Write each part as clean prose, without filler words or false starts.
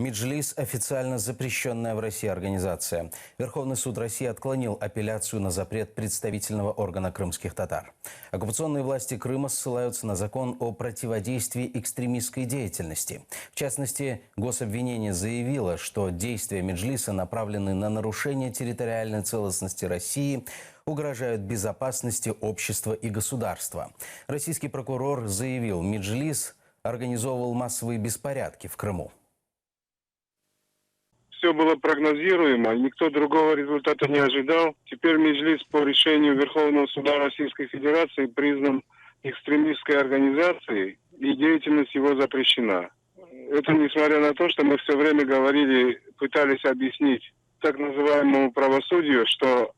Меджлис – официально запрещенная в России организация. Верховный суд России отклонил апелляцию на запрет представительного органа крымских татар. Оккупационные власти Крыма ссылаются на закон о противодействии экстремистской деятельности. В частности, гособвинение заявило, что действия Меджлиса направлены на нарушение территориальной целостности России, угрожают безопасности общества и государства. Российский прокурор заявил, Меджлис организовывал массовые беспорядки в Крыму. Все было прогнозируемо, никто другого результата не ожидал. Теперь Меджлис по решению Верховного суда Российской Федерации признан экстремистской организацией, и деятельность его запрещена. Это несмотря на то, что мы все время говорили, пытались объяснить так называемому правосудию, что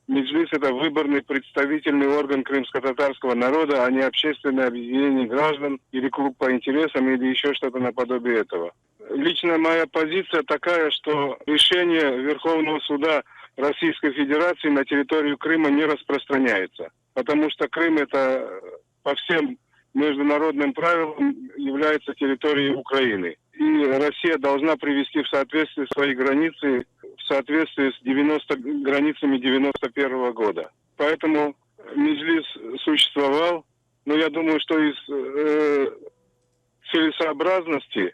Меджлис – это выборный представительный орган крымско-татарского народа, а не общественное объединение граждан или клуб по интересам или еще что-то наподобие этого. Лично моя позиция такая, что решение Верховного суда Российской Федерации на территорию Крыма не распространяется. Потому что Крым это по всем международным правилам является территорией Украины. И Россия должна привести в соответствие свои границы в соответствии с границами 91 года. Поэтому Меджлис существовал, но я думаю, что из целесообразности,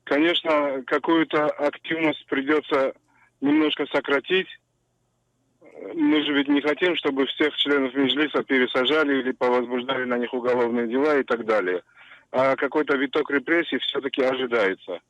конечно, какую-то активность придется немножко сократить. Мы же ведь не хотим, чтобы всех членов Меджлиса пересажали или повозбуждали на них уголовные дела и так далее. А какой-то виток репрессий все-таки ожидается.